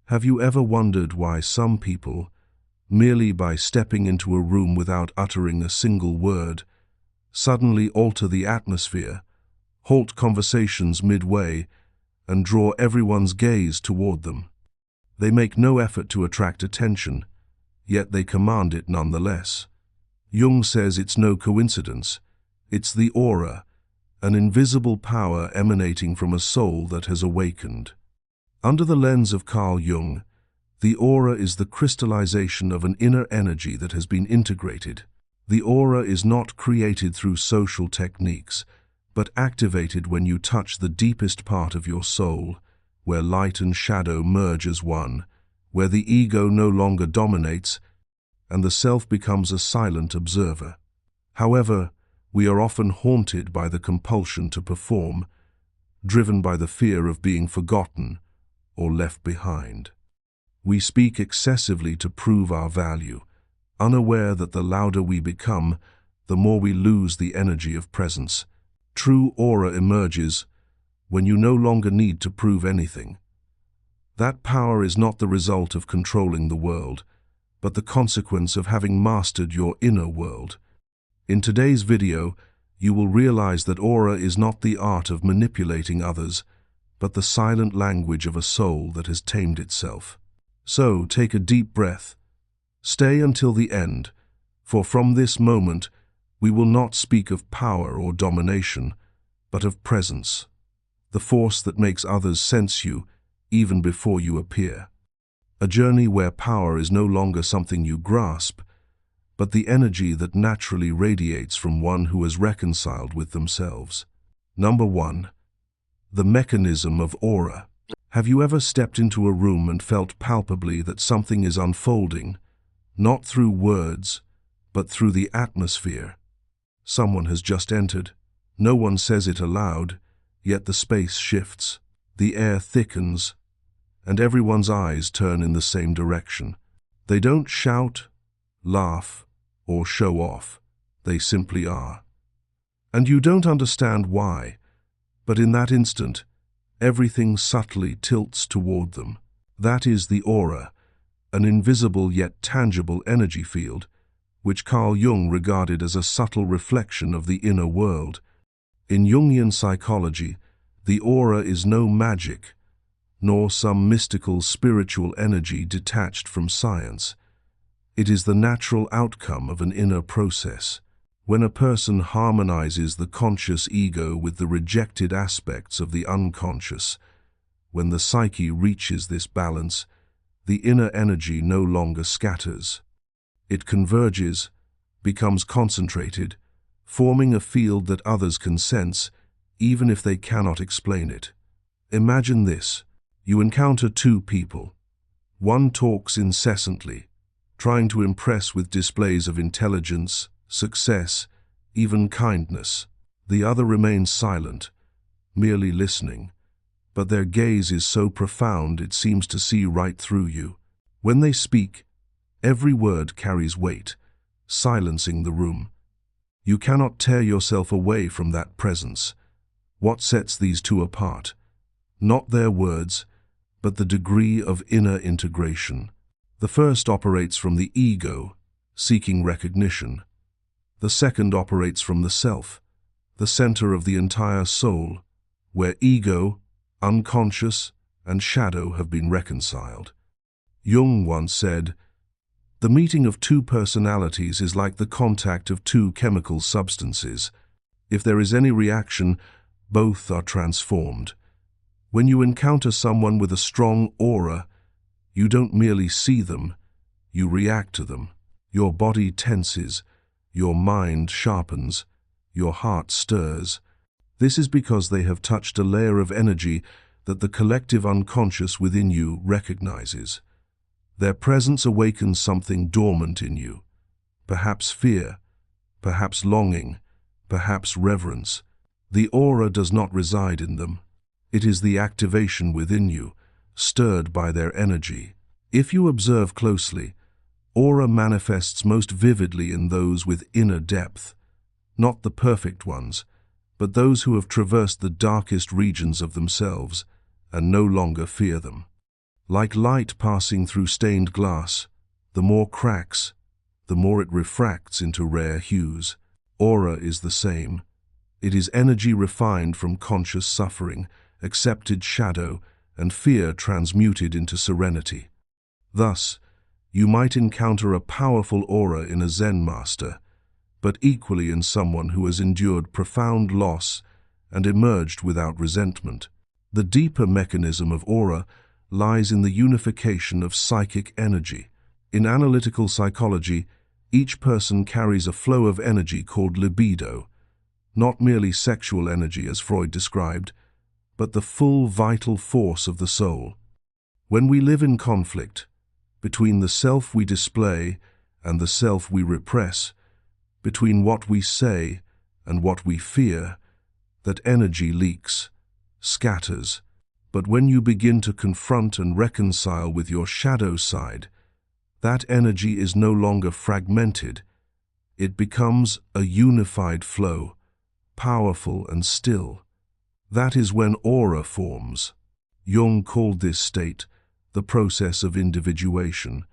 Have you ever wondered why some people, merely by stepping into a room without uttering a single word, suddenly alter the atmosphere, halt conversations midway, and draw everyone's gaze toward them? They make no effort to attract attention, yet they command it nonetheless. Jung says it's no coincidence. It's the aura, an invisible power emanating from a soul that has awakened. Under the lens of Carl Jung, the aura is the crystallization of an inner energy that has been integrated. The aura is not created through social techniques, but activated when you touch the deepest part of your soul, where light and shadow merge as one, where the ego no longer dominates, and the self becomes a silent observer. However, we are often haunted by the compulsion to perform, driven by the fear of being forgotten or left behind. We speak excessively to prove our value, unaware that the louder we become, the more we lose the energy of presence. True aura emerges when you no longer need to prove anything. That power is not the result of controlling the world, but the consequence of having mastered your inner world. In today's video, you will realize that aura is not the art of manipulating others, but the silent language of a soul that has tamed itself. So, take a deep breath. Stay until the end, for from this moment, we will not speak of power or domination, but of presence, the force that makes others sense you even before you appear. A journey where power is no longer something you grasp, but the energy that naturally radiates from one who has reconciled with themselves. Number 1. The mechanism of aura. Have you ever stepped into a room and felt palpably that something is unfolding, not through words, but through the atmosphere? Someone has just entered. No one says it aloud, yet the space shifts, the air thickens, and everyone's eyes turn in the same direction. They don't shout, laugh, or show off. They simply are. And you don't understand why, but in that instant, everything subtly tilts toward them. That is the aura, an invisible yet tangible energy field, which Carl Jung regarded as a subtle reflection of the inner world. In Jungian psychology, the aura is no magic, nor some mystical spiritual energy detached from science. It is the natural outcome of an inner process. When a person harmonizes the conscious ego with the rejected aspects of the unconscious, when the psyche reaches this balance, the inner energy no longer scatters. It converges, becomes concentrated, forming a field that others can sense, even if they cannot explain it. Imagine this. You encounter two people. One talks incessantly, trying to impress with displays of intelligence, success, even kindness. The other remains silent, merely listening, but their gaze is so profound it seems to see right through you. When they speak, every word carries weight, silencing the room. You cannot tear yourself away from that presence. What sets these two apart? Not their words, but the degree of inner integration. The first operates from the ego, seeking recognition. The second operates from the self, the center of the entire soul, where ego, unconscious, and shadow have been reconciled. Jung once said, "The meeting of two personalities is like the contact of two chemical substances. If there is any reaction, both are transformed." When you encounter someone with a strong aura, you don't merely see them, you react to them. Your body tenses, your mind sharpens, your heart stirs. This is because they have touched a layer of energy that the collective unconscious within you recognizes. Their presence awakens something dormant in you, perhaps fear, perhaps longing, perhaps reverence. The aura does not reside in them. It is the activation within you, stirred by their energy. If you observe closely, aura manifests most vividly in those with inner depth, not the perfect ones, but those who have traversed the darkest regions of themselves and no longer fear them. Like light passing through stained glass, the more cracks, the more it refracts into rare hues. Aura is the same. It is energy refined from conscious suffering, accepted shadow, and fear transmuted into serenity. Thus, you might encounter a powerful aura in a Zen master, but equally in someone who has endured profound loss and emerged without resentment. The deeper mechanism of aura lies in the unification of psychic energy. In analytical psychology, each person carries a flow of energy called libido, not merely sexual energy as Freud described, but the full vital force of the soul. When we live in conflict between the self we display and the self we repress, between what we say and what we fear, that energy leaks, scatters. But when you begin to confront and reconcile with your shadow side, that energy is no longer fragmented. It becomes a unified flow, powerful and still. That is when aura forms. Jung called this state the process of individuation,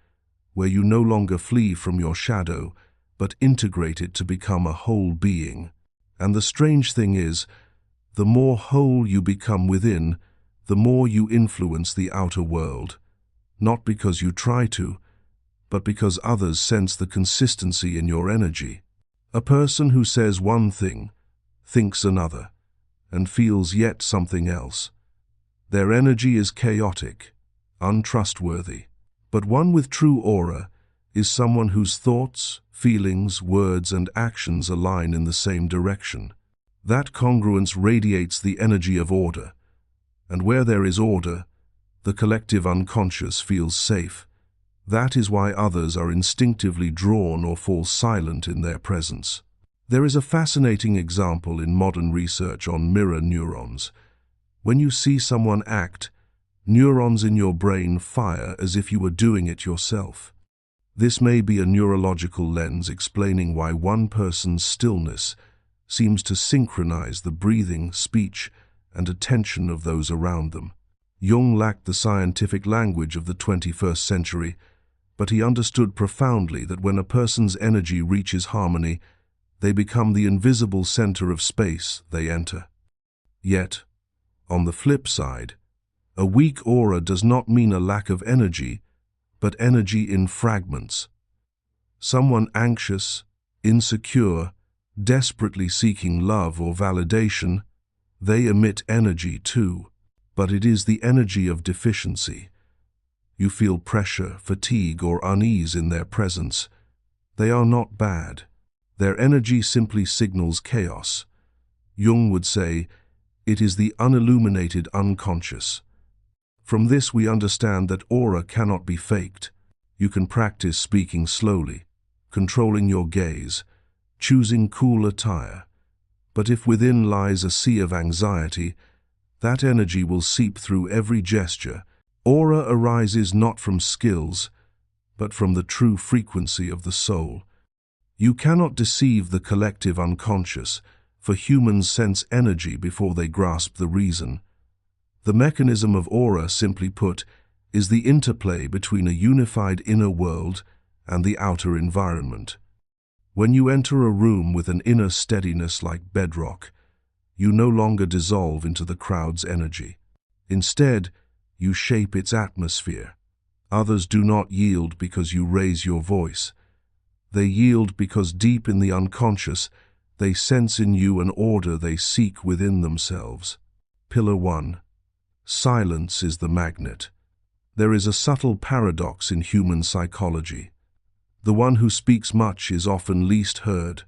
where you no longer flee from your shadow, but integrate it to become a whole being. And the strange thing is, the more whole you become within, the more you influence the outer world, not because you try to, but because others sense the consistency in your energy. A person who says one thing, thinks another, and feels yet something else. Their energy is chaotic, untrustworthy. But one with true aura is someone whose thoughts, feelings, words, and actions align in the same direction. That congruence radiates the energy of order, and where there is order, the collective unconscious feels safe. That is why others are instinctively drawn or fall silent in their presence. There is a fascinating example in modern research on mirror neurons. When you see someone act, neurons in your brain fire as if you were doing it yourself. This may be a neurological lens explaining why one person's stillness seems to synchronize the breathing, speech, and attention of those around them. Jung lacked the scientific language of the 21st century, but he understood profoundly that when a person's energy reaches harmony, they become the invisible center of space they enter. Yet, on the flip side, a weak aura does not mean a lack of energy, but energy in fragments. Someone anxious, insecure, desperately seeking love or validation, they emit energy too, but it is the energy of deficiency. You feel pressure, fatigue, or unease in their presence. They are not bad. Their energy simply signals chaos. Jung would say, it is the unilluminated unconscious. From this we understand that aura cannot be faked. You can practice speaking slowly, controlling your gaze, choosing cool attire. But if within lies a sea of anxiety, that energy will seep through every gesture. Aura arises not from skills, but from the true frequency of the soul. You cannot deceive the collective unconscious, for humans sense energy before they grasp the reason. The mechanism of aura, simply put, is the interplay between a unified inner world and the outer environment. When you enter a room with an inner steadiness like bedrock, you no longer dissolve into the crowd's energy. Instead, you shape its atmosphere. Others do not yield because you raise your voice. They yield because deep in the unconscious, they sense in you an order they seek within themselves. Pillar 1. Silence is the magnet. There is a subtle paradox in human psychology. The one who speaks much is often least heard,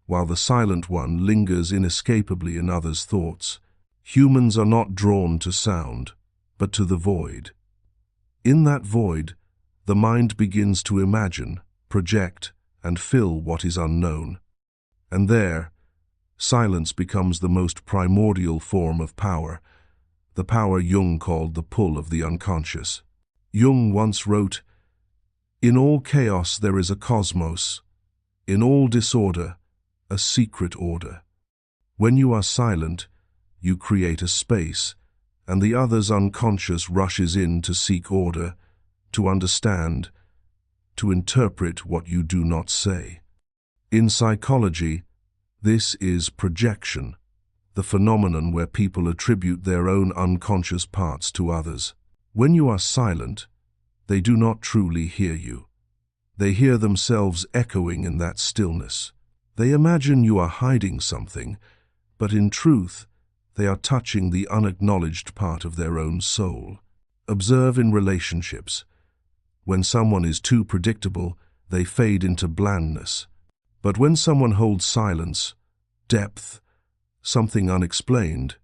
while the silent one lingers inescapably in others' thoughts. Humans are not drawn to sound, but to the void. In that void, the mind begins to imagine, project, and fill what is unknown. And there, silence becomes the most primordial form of power, the power Jung called the pull of the unconscious. Jung once wrote, "In all chaos there is a cosmos, in all disorder, a secret order. When you are silent, you create a space, and the other's unconscious rushes in to seek order, to understand, to interpret what you do not say. In psychology, this is projection, the phenomenon where people attribute their own unconscious parts to others. When you are silent, they do not truly hear you. They hear themselves echoing in that stillness. They imagine you are hiding something, but in truth, they are touching the unacknowledged part of their own soul. Observe in relationships. When someone is too predictable, they fade into blandness. But when someone holds silence, depth, something unexplained,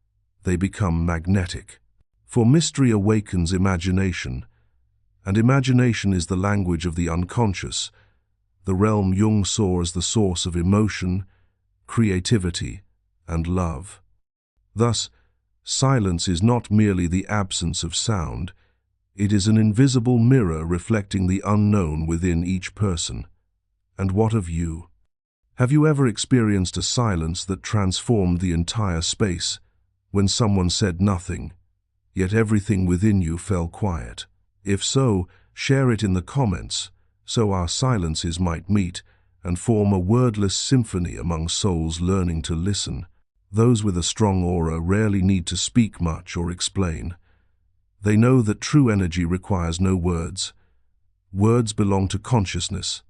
they become magnetic. For mystery awakens imagination, and imagination is the language of the unconscious, the realm Jung saw as the source of emotion, creativity, and love. Thus, silence is not merely the absence of sound, it is an invisible mirror reflecting the unknown within each person. And what of you? Have you ever experienced a silence that transformed the entire space, when someone said nothing, yet everything within you fell quiet? If so, share it in the comments, so our silences might meet and form a wordless symphony among souls learning to listen. Those with a strong aura rarely need to speak much or explain. They know that true energy requires no words. Words belong to consciousness.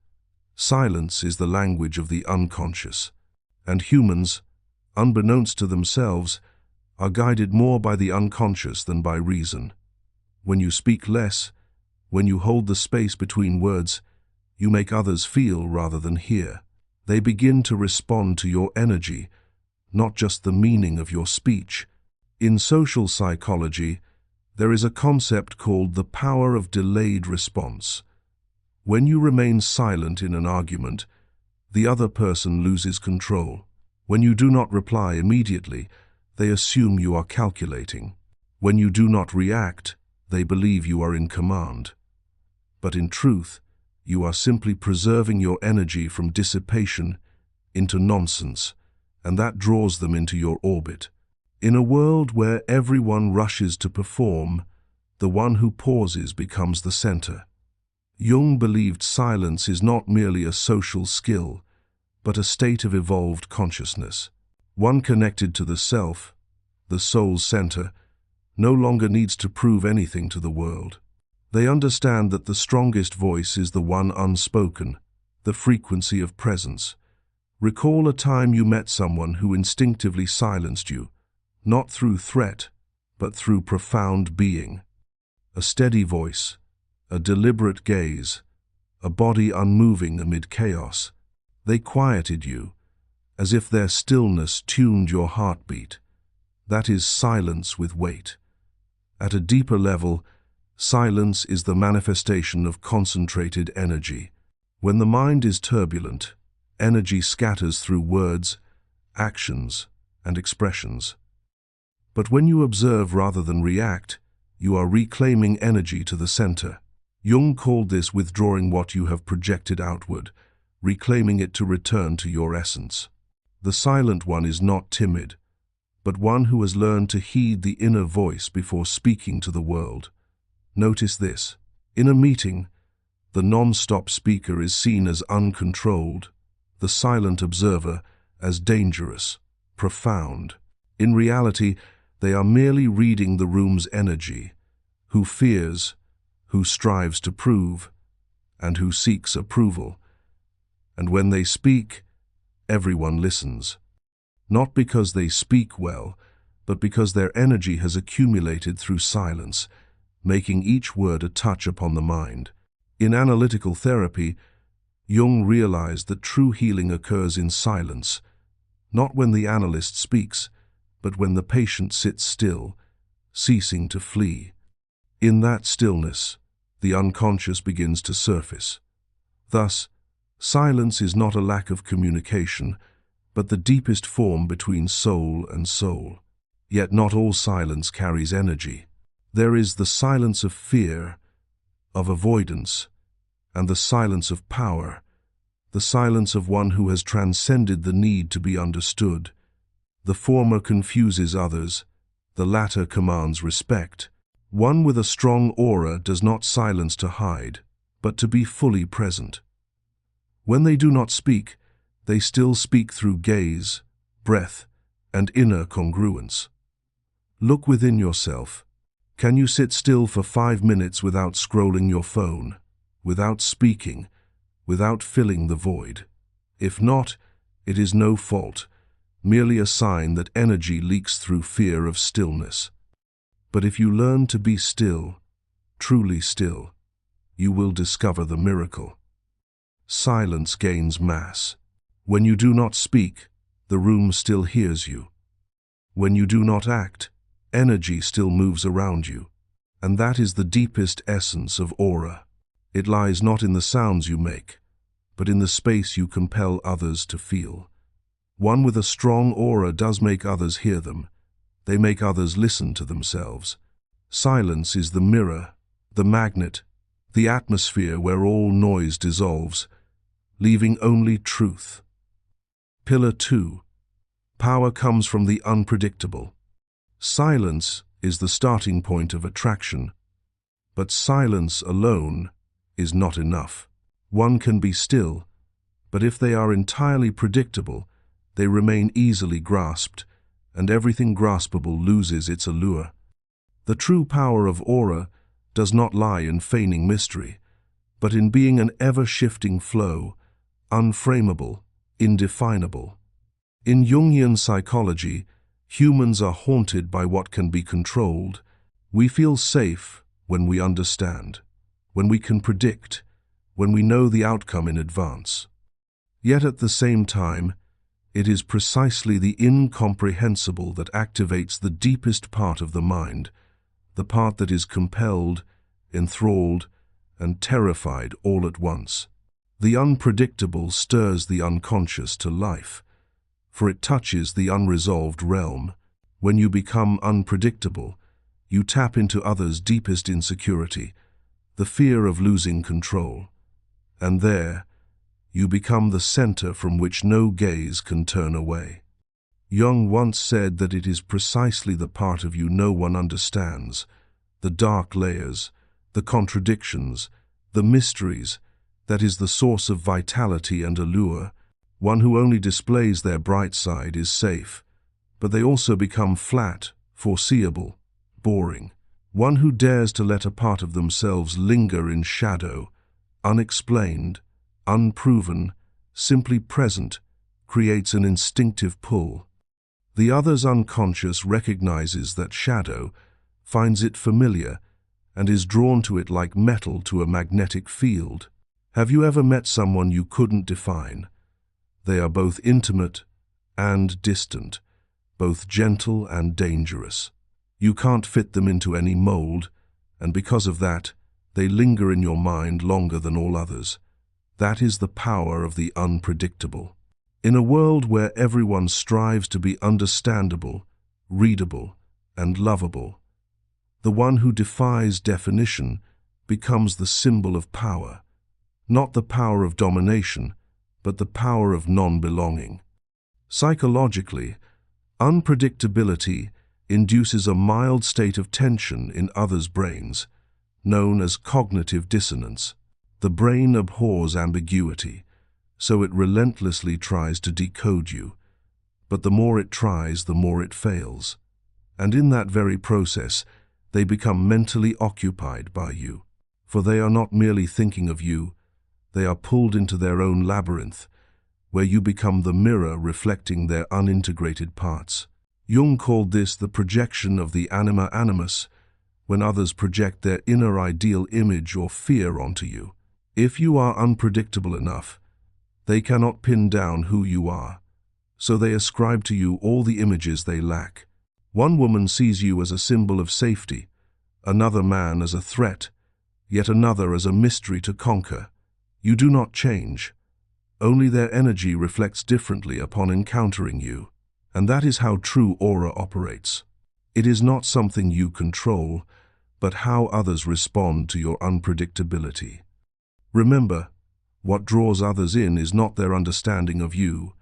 Silence is the language of the unconscious. And humans, unbeknownst to themselves, are guided more by the unconscious than by reason. When you speak less, when you hold the space between words, you make others feel rather than hear. They begin to respond to your energy, not just the meaning of your speech. In social psychology, there is a concept called the power of delayed response. When you remain silent in an argument, the other person loses control. When you do not reply immediately, they assume you are calculating. When you do not react, they believe you are in command. But in truth, you are simply preserving your energy from dissipation into nonsense, and that draws them into your orbit. In a world where everyone rushes to perform, the one who pauses becomes the center. Jung believed silence is not merely a social skill, but a state of evolved consciousness. One connected to the self, the soul's center, no longer needs to prove anything to the world. They understand that the strongest voice is the one unspoken, the frequency of presence. Recall a time you met someone who instinctively silenced you, not through threat, but through profound being. A steady voice, a deliberate gaze, a body unmoving amid chaos. They quieted you, as if their stillness tuned your heartbeat. That is silence with weight. At a deeper level, silence is the manifestation of concentrated energy. When the mind is turbulent, energy scatters through words, actions, and expressions. But when you observe rather than react, you are reclaiming energy to the center. Jung called this withdrawing what you have projected outward, reclaiming it to return to your essence. The silent one is not timid, but one who has learned to heed the inner voice before speaking to the world. Notice this. In a meeting, the non-stop speaker is seen as uncontrolled, the silent observer as dangerous, profound. In reality, they are merely reading the room's energy, who fears, who strives to prove, and who seeks approval. And when they speak, everyone listens. Not because they speak well, but because their energy has accumulated through silence, making each word a touch upon the mind. In analytical therapy, Jung realized that true healing occurs in silence, not when the analyst speaks, but when the patient sits still, ceasing to flee. In that stillness, the unconscious begins to surface. Thus, silence is not a lack of communication, but the deepest form between soul and soul. Yet not all silence carries energy. There is the silence of fear, of avoidance, and the silence of power, the silence of one who has transcended the need to be understood. The former confuses others, The latter commands respect. One with a strong aura does not silence to hide, but to be fully present. When they do not speak, they still speak through gaze, breath, and inner congruence. Look within yourself. Can you sit still for 5 minutes without scrolling your phone, without speaking, without filling the void? If not, it is no fault, merely a sign that energy leaks through fear of stillness. But if you learn to be still, truly still, you will discover the miracle. Silence gains mass. When you do not speak, the room still hears you. When you do not act, energy still moves around you. And that is the deepest essence of aura. It lies not in the sounds you make, but in the space you compel others to feel. One with a strong aura does make others hear them. They make others listen to themselves. Silence is the mirror, the magnet, the atmosphere where all noise dissolves, leaving only truth. Pillar 2. Power comes from the unpredictable. Silence is the starting point of attraction, but silence alone is not enough. One can be still, but if they are entirely predictable, they remain easily grasped, and everything graspable loses its allure. The true power of aura does not lie in feigning mystery, but in being an ever-shifting flow, unframeable, indefinable. In Jungian psychology, humans are haunted by what can be controlled. We feel safe when we understand, when we can predict, when we know the outcome in advance. Yet at the same time, it is precisely the incomprehensible that activates the deepest part of the mind, the part that is compelled, enthralled, and terrified all at once. The unpredictable stirs the unconscious to life, for it touches the unresolved realm. When you become unpredictable, you tap into others' deepest insecurity, the fear of losing control. And there, you become the center from which no gaze can turn away. Jung once said that it is precisely the part of you no one understands, the dark layers, the contradictions, the mysteries, that is the source of vitality and allure. One who only displays their bright side is safe, but they also become flat, foreseeable, boring. One who dares to let a part of themselves linger in shadow, unexplained, unproven, simply present, creates an instinctive pull. The other's unconscious recognizes that shadow, finds it familiar, and is drawn to it like metal to a magnetic field. Have you ever met someone you couldn't define? They are both intimate and distant, both gentle and dangerous. You can't fit them into any mold, and because of that, they linger in your mind longer than all others. That is the power of the unpredictable. In a world where everyone strives to be understandable, readable, and lovable, the one who defies definition becomes the symbol of power, not the power of domination, but the power of non-belonging. Psychologically, unpredictability induces a mild state of tension in others' brains, known as cognitive dissonance. The brain abhors ambiguity, so it relentlessly tries to decode you. But the more it tries, the more it fails. And in that very process, they become mentally occupied by you. For they are not merely thinking of you, they are pulled into their own labyrinth, where you become the mirror reflecting their unintegrated parts. Jung called this the projection of the anima animus, when others project their inner ideal image or fear onto you. If you are unpredictable enough, they cannot pin down who you are, so they ascribe to you all the images they lack. One woman sees you as a symbol of safety, another man as a threat, yet another as a mystery to conquer. You do not change. Only their energy reflects differently upon encountering you. And that is how true aura operates. It is not something you control, but how others respond to your unpredictability. Remember, what draws others in is not their understanding of you,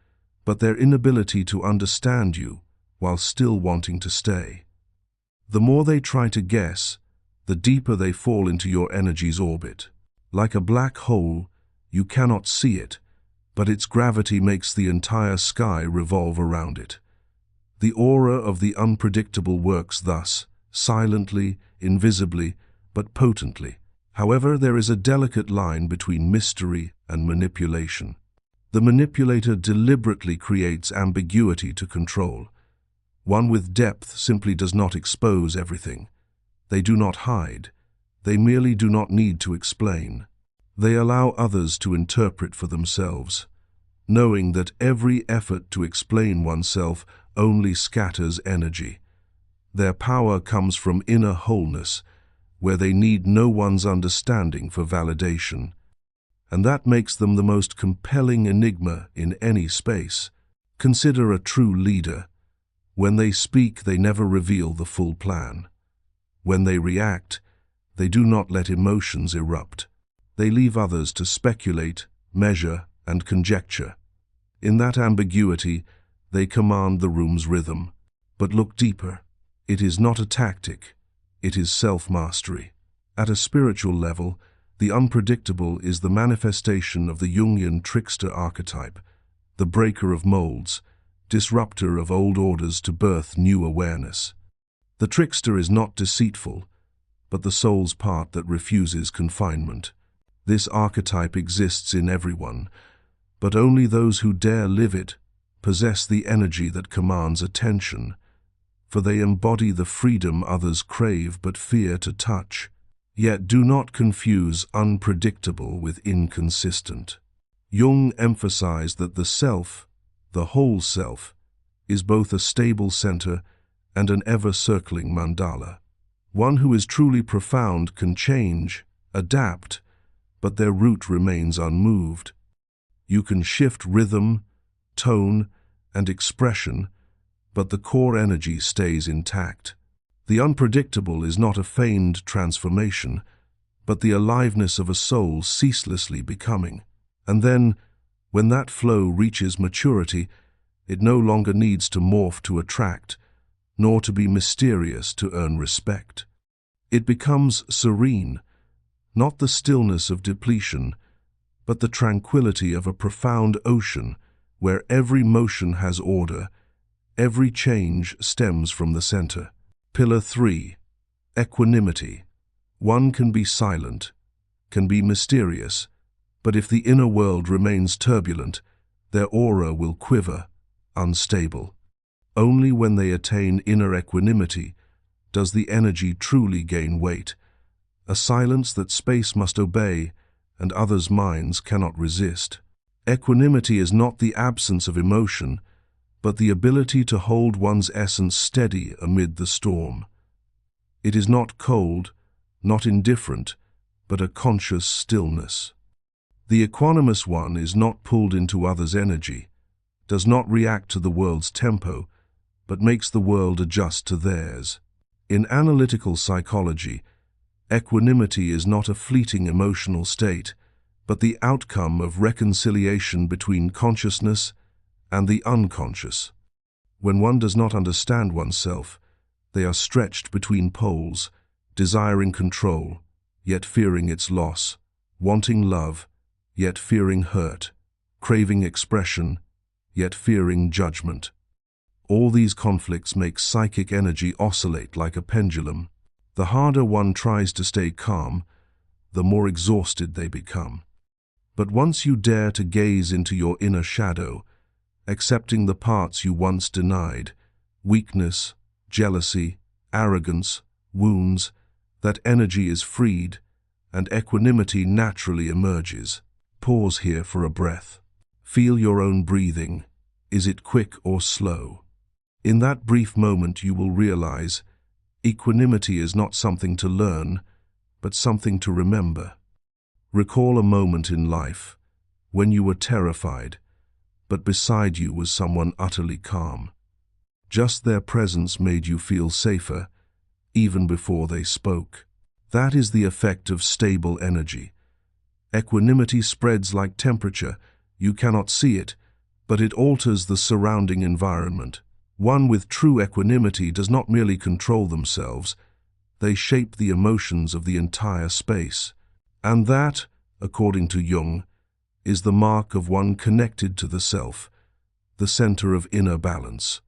but their inability to understand you while still wanting to stay. The more they try to guess, the deeper they fall into your energy's orbit. Like a black hole, you cannot see it, but its gravity makes the entire sky revolve around it. The aura of the unpredictable works thus, silently, invisibly, but potently. However, there is a delicate line between mystery and manipulation. The manipulator deliberately creates ambiguity to control. One with depth simply does not expose everything. They do not hide. They merely do not need to explain. They allow others to interpret for themselves, knowing that every effort to explain oneself only scatters energy. Their power comes from inner wholeness, where they need no one's understanding for validation. And that makes them the most compelling enigma in any space. Consider a true leader. When they speak, they never reveal the full plan. When they react, they do not let emotions erupt. They leave others to speculate, measure, and conjecture. In that ambiguity, they command the room's rhythm. But look deeper. It is not a tactic. It is self-mastery. At a spiritual level, the unpredictable is the manifestation of the Jungian trickster archetype, the breaker of molds, disruptor of old orders to birth new awareness. The trickster is not deceitful, but the soul's part that refuses confinement. This archetype exists in everyone, but only those who dare live it possess the energy that commands attention, for they embody the freedom others crave but fear to touch. Yet do not confuse unpredictable with inconsistent. Jung emphasized that the self, the whole self, is both a stable center and an ever-circling mandala. One who is truly profound can change, adapt, but their root remains unmoved. You can shift rhythm, tone, and expression, but the core energy stays intact. The unpredictable is not a feigned transformation, but the aliveness of a soul ceaselessly becoming. And then, when that flow reaches maturity, it no longer needs to morph to attract, nor to be mysterious to earn respect. It becomes serene, not the stillness of depletion, but the tranquility of a profound ocean where every motion has order, every change stems from the center. Pillar 3. Equanimity. One can be silent, can be mysterious, but if the inner world remains turbulent, their aura will quiver, unstable. Only when they attain inner equanimity does the energy truly gain weight, a silence that space must obey and others' minds cannot resist. Equanimity is not the absence of emotion, but the ability to hold one's essence steady amid the storm. It is not cold, not indifferent, but a conscious stillness. The equanimous one is not pulled into others' energy, does not react to the world's tempo, but makes the world adjust to theirs. In analytical psychology, equanimity is not a fleeting emotional state, but the outcome of reconciliation between consciousness and the unconscious. When one does not understand oneself, they are stretched between poles, desiring control, yet fearing its loss, wanting love, yet fearing hurt, craving expression, yet fearing judgment. All these conflicts make psychic energy oscillate like a pendulum. The harder one tries to stay calm, the more exhausted they become. But once you dare to gaze into your inner shadow, accepting the parts you once denied, weakness, jealousy, arrogance, wounds, that energy is freed, and equanimity naturally emerges. Pause here for a breath. Feel your own breathing. Is it quick or slow? In that brief moment you will realize equanimity is not something to learn, but something to remember. Recall a moment in life when you were terrified, but beside you was someone utterly calm. Just their presence made you feel safer, even before they spoke. That is the effect of stable energy. Equanimity spreads like temperature. You cannot see it, but it alters the surrounding environment. One with true equanimity does not merely control themselves, they shape the emotions of the entire space. And that, according to Jung, is the mark of one connected to the self, the center of inner balance.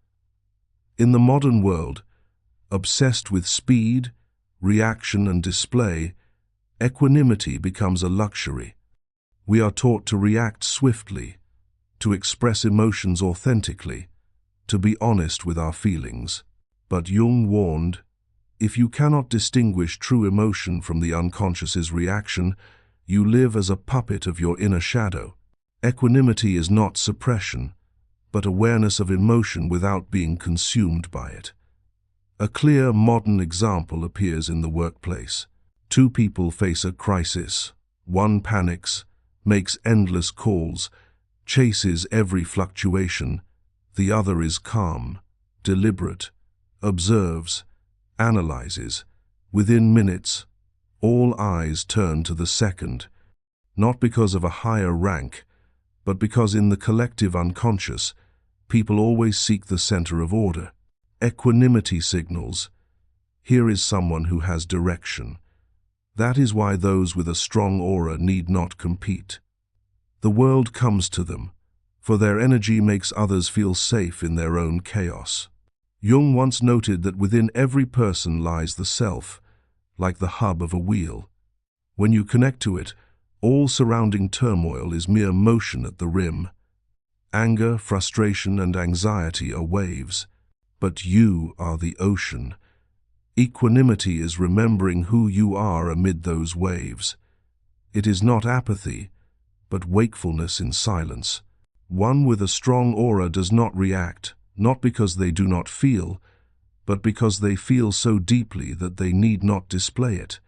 In the modern world, obsessed with speed, reaction, and display, equanimity becomes a luxury. We are taught to react swiftly, to express emotions authentically, to be honest with our feelings. But Jung warned, if you cannot distinguish true emotion from the unconscious's reaction, you live as a puppet of your inner shadow. Equanimity is not suppression, but awareness of emotion without being consumed by it. A clear modern example appears in the workplace. Two people face a crisis. One panics, makes endless calls, chases every fluctuation. The other is calm, deliberate, observes, analyzes. Within minutes, all eyes turn to the second, not because of a higher rank, but because in the collective unconscious, people always seek the center of order. Equanimity signals, here is someone who has direction. That is why those with a strong aura need not compete. The world comes to them, for their energy makes others feel safe in their own chaos. Jung once noted that within every person lies the self, like the hub of a wheel. When you connect to it, all surrounding turmoil is mere motion at the rim. Anger, frustration, and anxiety are waves, but you are the ocean. Equanimity is remembering who you are amid those waves. It is not apathy, but wakefulness in silence. One with a strong aura does not react, not because they do not feel, but because they feel so deeply that they need not display it,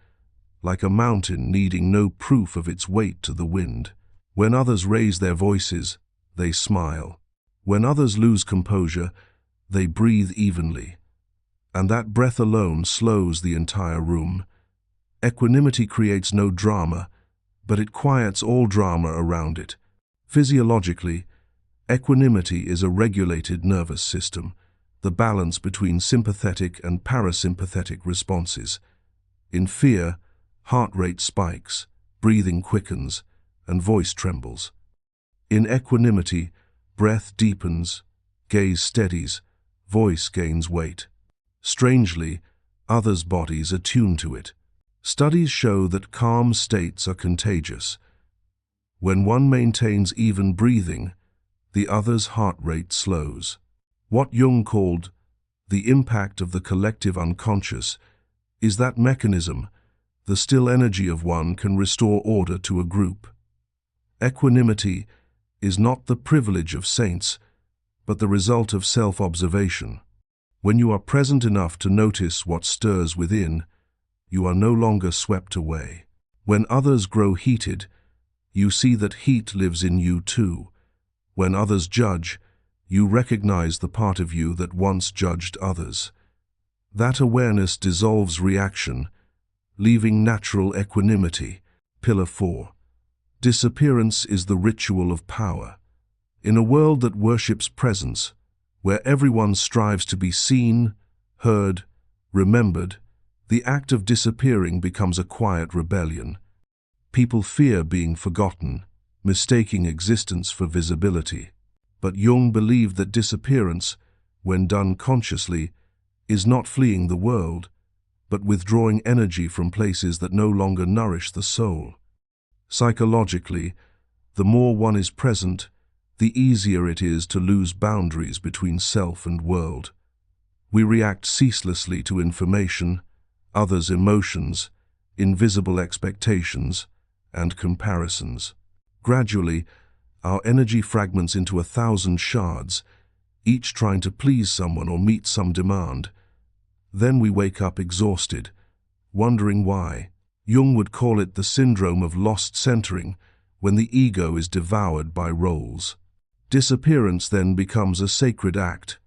like a mountain needing no proof of its weight to the wind. When others raise their voices, they smile. When others lose composure, they breathe evenly. And that breath alone slows the entire room. Equanimity creates no drama, but it quiets all drama around it. Physiologically, equanimity is a regulated nervous system, the balance between sympathetic and parasympathetic responses. In fear, heart rate spikes, breathing quickens, and voice trembles. In equanimity, breath deepens, gaze steadies, voice gains weight. Strangely, others' bodies attune to it. Studies show that calm states are contagious. When one maintains even breathing, the other's heart rate slows. What Jung called the impact of the collective unconscious is that mechanism, the still energy of one can restore order to a group. Equanimity is not the privilege of saints, but the result of self-observation. When you are present enough to notice what stirs within, you are no longer swept away. When others grow heated, you see that heat lives in you too. When others judge, you recognize the part of you that once judged others. That awareness dissolves reaction, leaving natural equanimity. Pillar 4. Disappearance is the ritual of power. In a world that worships presence, where everyone strives to be seen, heard, remembered, the act of disappearing becomes a quiet rebellion. People fear being forgotten, mistaking existence for visibility. But Jung believed that disappearance, when done consciously, is not fleeing the world, but withdrawing energy from places that no longer nourish the soul. Psychologically, the more one is present, the easier it is to lose boundaries between self and world. We react ceaselessly to information, others' emotions, invisible expectations, and comparisons. Gradually, our energy fragments into 1,000 shards, each trying to please someone or meet some demand. Then we wake up exhausted, wondering why. Jung would call it the syndrome of lost centering, when the ego is devoured by roles. Disappearance then becomes a sacred act,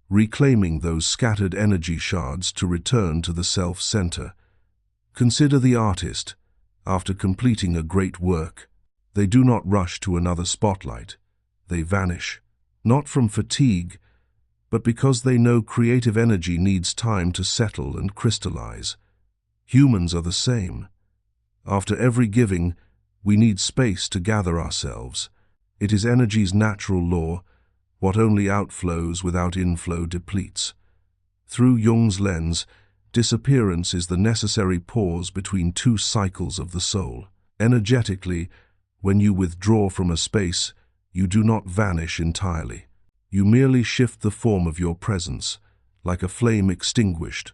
reclaiming those scattered energy shards to return to the self-center. Consider the artist. After completing a great work, they do not rush to another spotlight. They vanish, not from fatigue, but because they know creative energy needs time to settle and crystallize. Humans are the same. After every giving, we need space to gather ourselves. It is energy's natural law. What only outflows without inflow depletes. Through Jung's lens, disappearance is the necessary pause between two cycles of the soul. Energetically, when you withdraw from a space, you do not vanish entirely. You merely shift the form of your presence, like a flame extinguished,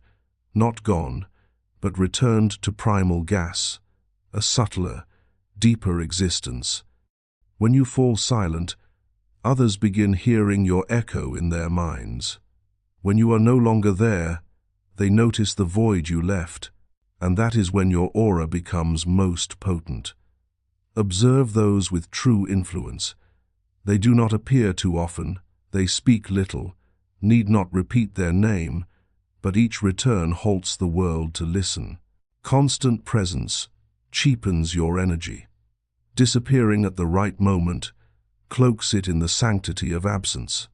not gone, but returned to primal gas, a subtler, deeper existence. When you fall silent, others begin hearing your echo in their minds. When you are no longer there, they notice the void you left, and that is when your aura becomes most potent. Observe those with true influence. They do not appear too often, they speak little, need not repeat their name, but each return halts the world to listen. Constant presence cheapens your energy. Disappearing at the right moment cloaks it in the sanctity of absence.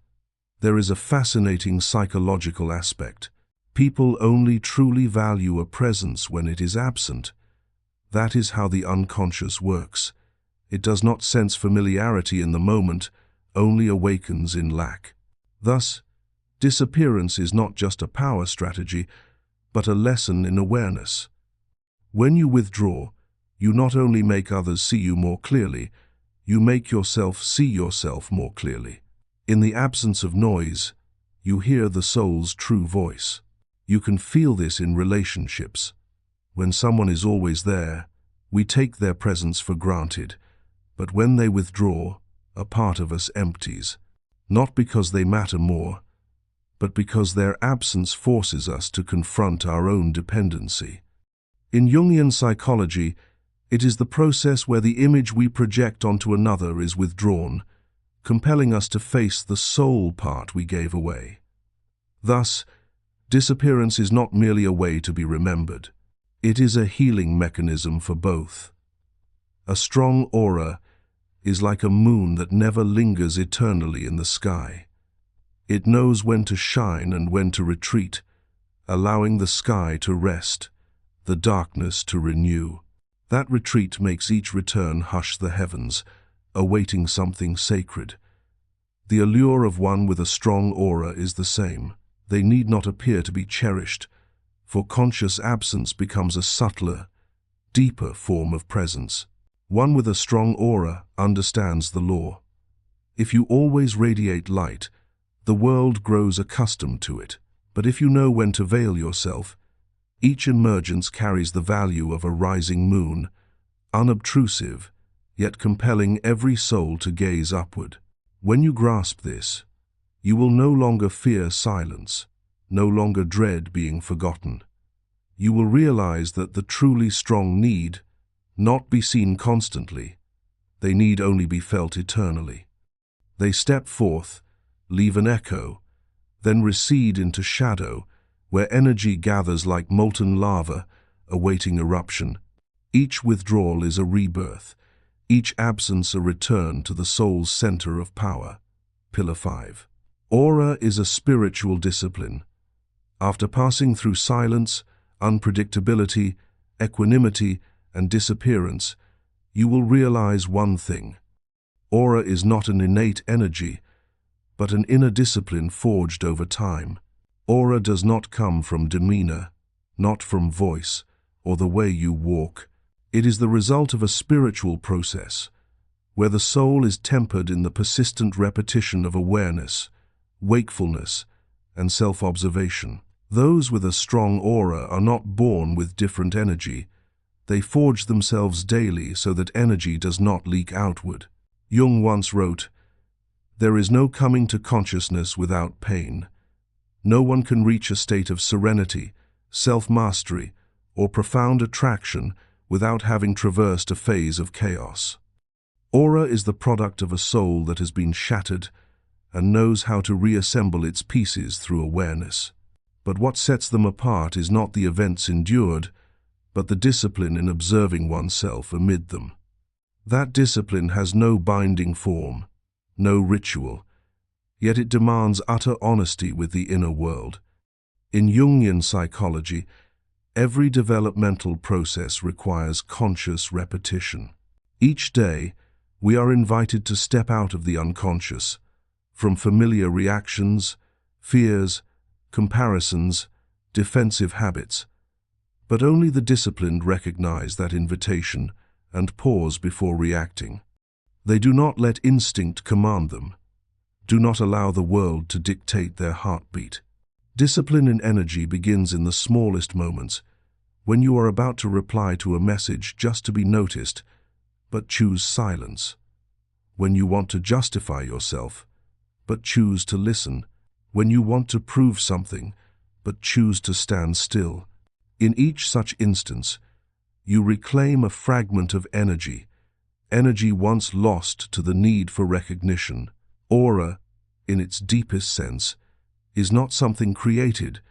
There is a fascinating psychological aspect. People only truly value a presence when it is absent. That is how the unconscious works. It does not sense familiarity in the moment, only awakens in lack. Thus, disappearance is not just a power strategy, but a lesson in awareness. When you withdraw, you not only make others see you more clearly, you make yourself see yourself more clearly. In the absence of noise, you hear the soul's true voice. You can feel this in relationships. When someone is always there, we take their presence for granted, but when they withdraw, a part of us empties, not because they matter more, but because their absence forces us to confront our own dependency. In Jungian psychology, it is the process where the image we project onto another is withdrawn, compelling us to face the soul part we gave away. Thus, disappearance is not merely a way to be remembered. It is a healing mechanism for both. A strong aura is like a moon that never lingers eternally in the sky. It knows when to shine and when to retreat, allowing the sky to rest, the darkness to renew. That retreat makes each return hush the heavens, awaiting something sacred. The allure of one with a strong aura is the same. They need not appear to be cherished, for conscious absence becomes a subtler, deeper form of presence. One with a strong aura understands the law. If you always radiate light, the world grows accustomed to it. But if you know when to veil yourself, each emergence carries the value of a rising moon, unobtrusive, yet compelling every soul to gaze upward. When you grasp this, you will no longer fear silence, no longer dread being forgotten. You will realize that the truly strong need not be seen constantly. They need only be felt eternally. They step forth, leave an echo, then recede into shadow, where energy gathers like molten lava, awaiting eruption. Each withdrawal is a rebirth, each absence a return to the soul's center of power. Pillar 5. Aura is a spiritual discipline. After passing through silence, unpredictability, equanimity, and disappearance, you will realize one thing. Aura is not an innate energy, but an inner discipline forged over time. Aura does not come from demeanor, not from voice, or the way you walk. It is the result of a spiritual process, where the soul is tempered in the persistent repetition of awareness, wakefulness, and self-observation. Those with a strong aura are not born with different energy. They forge themselves daily so that energy does not leak outward. Jung once wrote, "There is no coming to consciousness without pain. No one can reach a state of serenity, self-mastery, or profound attraction without having traversed a phase of chaos." Aura is the product of a soul that has been shattered and knows how to reassemble its pieces through awareness. But what sets them apart is not the events endured, but the discipline in observing oneself amid them. That discipline has no binding form, no ritual. yet it demands utter honesty with the inner world. In Jungian psychology, every developmental process requires conscious repetition. Each day, we are invited to step out of the unconscious, from familiar reactions, fears, comparisons, defensive habits. But only the disciplined recognize that invitation and pause before reacting. They do not let instinct command them. Do not allow the world to dictate their heartbeat. Discipline in energy begins in the smallest moments, when you are about to reply to a message just to be noticed, but choose silence. When you want to justify yourself, but choose to listen. When you want to prove something, but choose to stand still. In each such instance, you reclaim a fragment of energy once lost to the need for recognition. Aura, in its deepest sense, is not something created,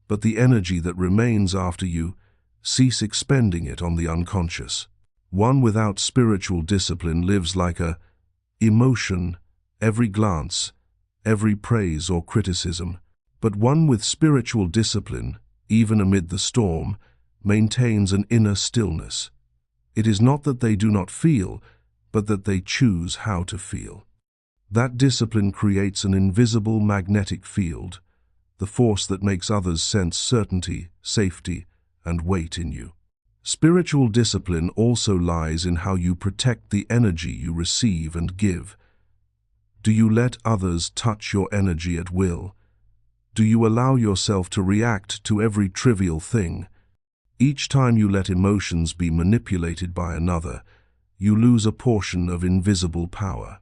but the energy that remains after you cease expending it on the unconscious. One without spiritual discipline lives like a emotion, every glance, every praise or criticism. But one with spiritual discipline, even amid the storm, maintains an inner stillness. It is not that they do not feel, but that they choose how to feel. That discipline creates an invisible magnetic field, the force that makes others sense certainty, safety, and weight in you. Spiritual discipline also lies in how you protect the energy you receive and give. Do you let others touch your energy at will? Do you allow yourself to react to every trivial thing? Each time you let emotions be manipulated by another, you lose a portion of invisible power.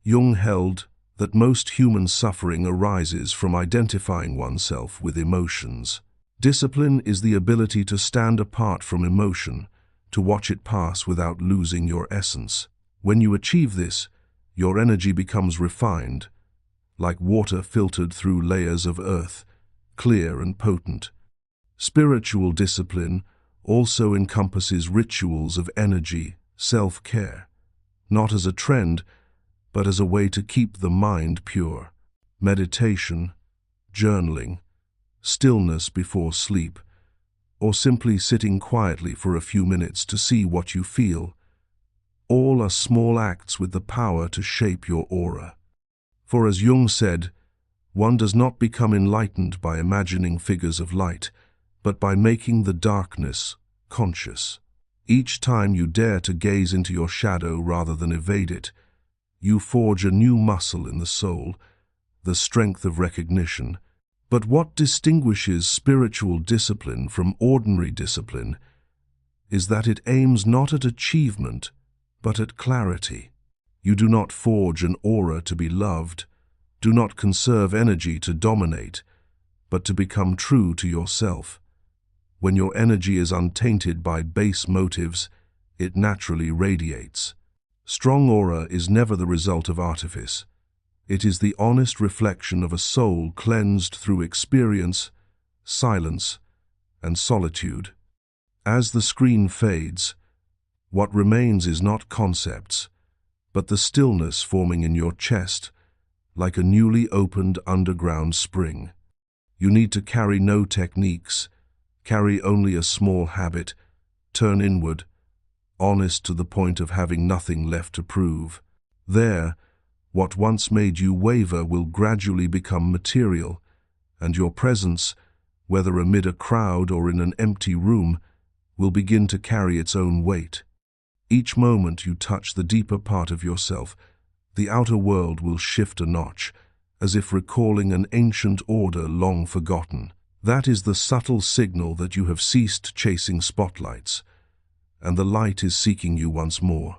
Jung held that most human suffering arises from identifying oneself with emotions. Discipline is the ability to stand apart from emotion, to watch it pass without losing your essence. When you achieve this, your energy becomes refined, like water filtered through layers of earth, clear and potent. Spiritual discipline also encompasses rituals of energy, self-care, not as a trend, but as a way to keep the mind pure. Meditation, journaling, stillness before sleep, or simply sitting quietly for a few minutes to see what you feel, all are small acts with the power to shape your aura. For as Jung said, one does not become enlightened by imagining figures of light, but by making the darkness conscious. Each time you dare to gaze into your shadow rather than evade it, you forge a new muscle in the soul, the strength of recognition. But what distinguishes spiritual discipline from ordinary discipline is that it aims not at achievement, but at clarity. You do not forge an aura to be loved, do not conserve energy to dominate, but to become true to yourself. When your energy is untainted by base motives, it naturally radiates. Strong aura is never the result of artifice. It is the honest reflection of a soul cleansed through experience, silence, and solitude. As the screen fades, what remains is not concepts, but the stillness forming in your chest, like a newly opened underground spring. You need to carry no techniques, carry only a small habit, turn inward, honest to the point of having nothing left to prove. There, what once made you waver will gradually become material, and your presence, whether amid a crowd or in an empty room, will begin to carry its own weight. Each moment you touch the deeper part of yourself, the outer world will shift a notch, as if recalling an ancient order long forgotten. That is the subtle signal that you have ceased chasing spotlights, and the light is seeking you once more.